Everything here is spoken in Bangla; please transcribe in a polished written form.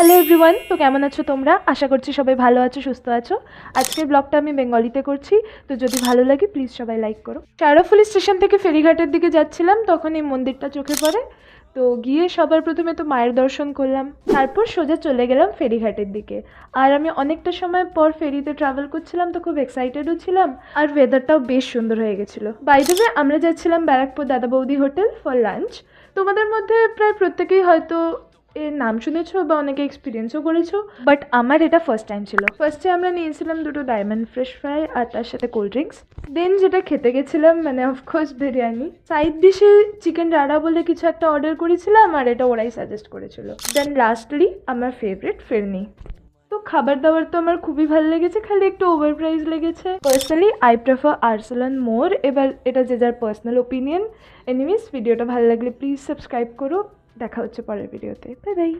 হ্যালো এভরিওয়ান, তো কেমন আছো তোমরা? আশা করছি সবাই ভালো আছো, সুস্থ আছো। আজকের ব্লগটা আমি বেঙ্গলিতে করছি, তো যদি ভালো লাগে প্লিজ সবাই লাইক করো। শেওড়াফুলি স্টেশন থেকে ফেরিঘাটের দিকে যাচ্ছিলাম, তখন এই মন্দিরটা চোখে পড়ে। তো গিয়ে সবার প্রথমে তো মায়ের দর্শন করলাম, তারপর সোজা চলে গেলাম ফেরিঘাটের দিকে। আর আমি অনেকটা সময় পর ফেরিতে ট্রাভেল করছিলাম, তো খুব এক্সাইটেডও ছিলাম, আর ওয়েদারটাও বেশ সুন্দর হয়ে গেছিলো। বাই দ্য ওয়ে, আমরা যাচ্ছিলাম ব্যারাকপুর দাদা বৌদি হোটেল ফর লাঞ্চ। তোমাদের মধ্যে প্রায় প্রত্যেকেই হয়তো এর নাম শুনেছো বা অনেকে এক্সপিরিয়েন্সও করেছো, বাট আমার এটা ফার্স্ট টাইম ছিল। ফার্স্টে আমরা নিয়েছিলাম দুটো ডায়মন্ড ফ্রেশ ফ্রাই আর তার সাথে কোল্ড ড্রিঙ্কস। দেন যেটা খেতে গেছিলাম, মানে অফকোর্স বিরিয়ানি। সাইড ডিশে চিকেন রাড়া বলে কিছু একটা অর্ডার করেছিলাম, আর এটা ওরাই সাজেস্ট করেছিল। দেন লাস্টলি আমার ফেভারিট ফিরনি। তো খাবার দাবার তো আমার খুবই ভালো লেগেছে, খালি একটু ওভার প্রাইস লেগেছে। পার্সোনালি আই প্রেফার আর্সেলান মোর। এবার এটা যে যার পার্সোনাল ওপিনিয়ন। এনিওয়েজ, ভিডিওটা ভালো লাগলে প্লিজ সাবস্ক্রাইব করো। দেখা হচ্ছে পরের ভিডিওতে। Bye bye.